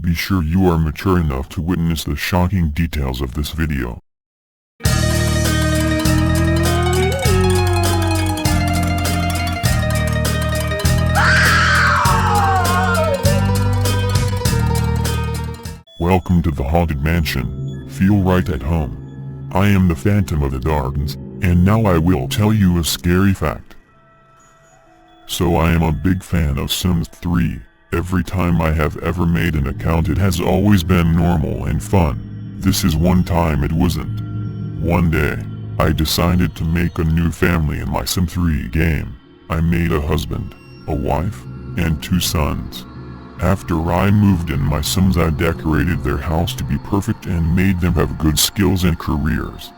Be sure you are mature enough to witness the shocking details of this video. Welcome to the Haunted Mansion. Feel right at home. I am the Phantom of the Gardens, and now I will tell you a scary fact. So I am a big fan of Sims 3. Every time I have ever made an account it has always been normal and fun. This is one time it wasn't. One day, I decided to make a new family in my Sim 3 game. I made a husband, a wife, and 2 sons. After I moved in my Sims I decorated their house to be perfect and made them have good skills and careers.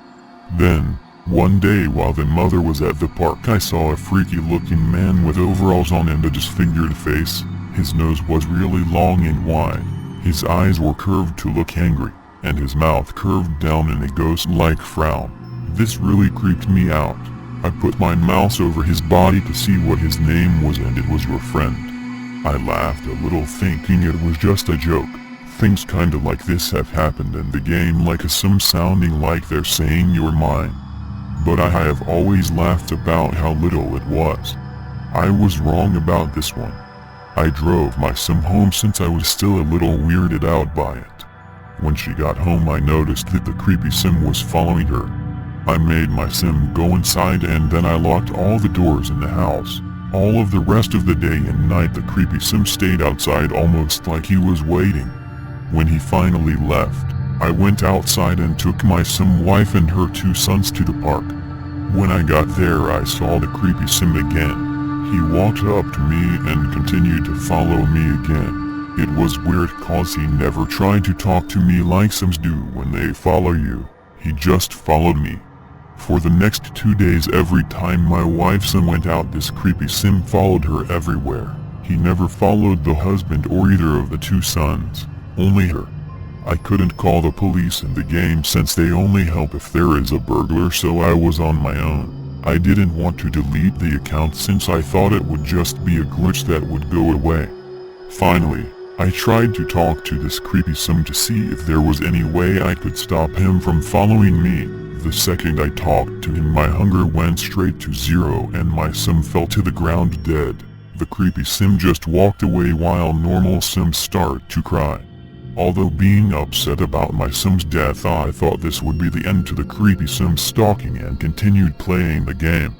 Then, one day while the mother was at the park I saw a freaky looking man with overalls on and a disfigured face. His nose was really long and wide, his eyes were curved to look angry, and his mouth curved down in a ghost-like frown. This really creeped me out. I put my mouse over his body to see what his name was and it was your friend. I laughed a little thinking it was just a joke. Things kinda like this have happened in the game, like a Sim sounding like they're saying you're mine. But I have always laughed about how little it was. I was wrong about this one. I drove my Sim home since I was still a little weirded out by it. When she got home I noticed that the creepy Sim was following her. I made my Sim go inside and then I locked all the doors in the house. All of the rest of the day and night the creepy Sim stayed outside almost like he was waiting. When he finally left, I went outside and took my Sim wife and her 2 sons to the park. When I got there I saw the creepy Sim again. He walked up to me and continued to follow me again. It was weird cause he never tried to talk to me like Sims do when they follow you. He just followed me. For the next 2 days every time my wife Sim went out this creepy Sim followed her everywhere. He never followed the husband or either of the 2 sons, only her. I couldn't call the police in the game since they only help if there is a burglar, so I was on my own. I didn't want to delete the account since I thought it would just be a glitch that would go away. Finally, I tried to talk to this creepy Sim to see if there was any way I could stop him from following me. The second I talked to him my hunger went straight to 0 and my Sim fell to the ground dead. The creepy Sim just walked away while normal Sims start to cry. Although being upset about my Sim's death I thought this would be the end to the creepy Sim stalking and continued playing the game.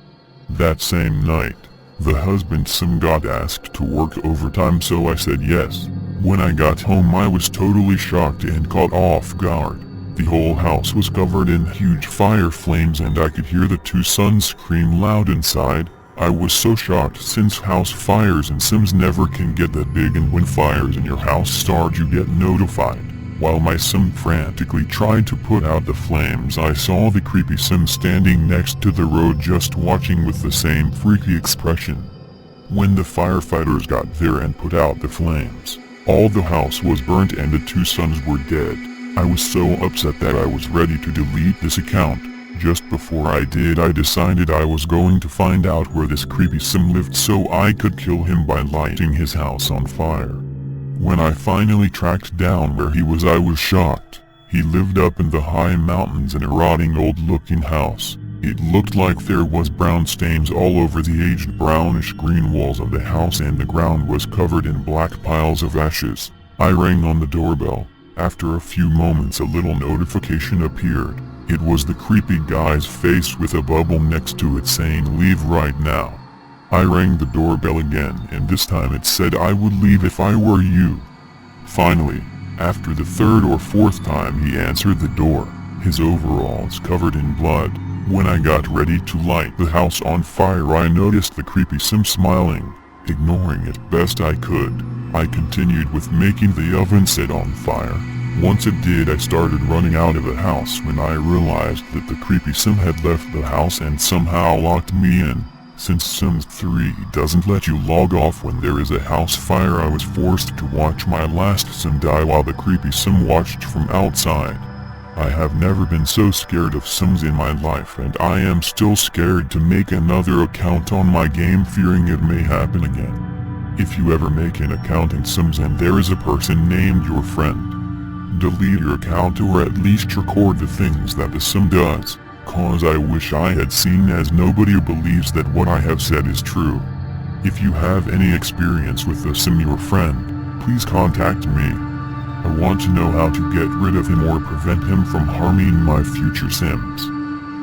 That same night, the husband Sim got asked to work overtime so I said yes. When I got home I was totally shocked and caught off guard. The whole house was covered in huge fire flames and I could hear the 2 sons scream loud inside. I was so shocked since house fires in Sims never can get that big, and when fires in your house start you get notified. While my Sim frantically tried to put out the flames I saw the creepy Sim standing next to the road just watching with the same freaky expression. When the firefighters got there and put out the flames, all the house was burnt and the 2 sons were dead. I was so upset that I was ready to delete this account. Just before I did I decided I was going to find out where this creepy Sim lived so I could kill him by lighting his house on fire. When I finally tracked down where he was I was shocked. He lived up in the high mountains in a rotting old looking house. It looked like there was brown stains all over the aged brownish green walls of the house and the ground was covered in black piles of ashes. I rang on the doorbell. After a few moments a little notification appeared. It was the creepy guy's face with a bubble next to it saying leave right now. I rang the doorbell again and this time it said I would leave if I were you. Finally, after the 3rd or 4th time he answered the door, his overalls covered in blood. When I got ready to light the house on fire I noticed the creepy Sim smiling. Ignoring it best I could, I continued with making the oven set on fire. Once it did I started running out of the house when I realized that the creepy Sim had left the house and somehow locked me in. Since Sims 3 doesn't let you log off when there is a house fire I was forced to watch my last Sim die while the creepy Sim watched from outside. I have never been so scared of Sims in my life and I am still scared to make another account on my game fearing it may happen again. If you ever make an account in Sims and there is a person named your friend, delete your account or at least record the things that the sim does, cause I wish I had seen, as nobody believes that what I have said is true. If you have any experience with the sim your friend, please contact me. I want to know how to get rid of him or prevent him from harming my future sims.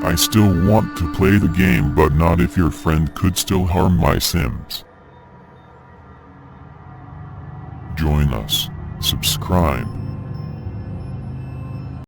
I still want to play the game, but not if your friend could still harm my sims. Join us, subscribe,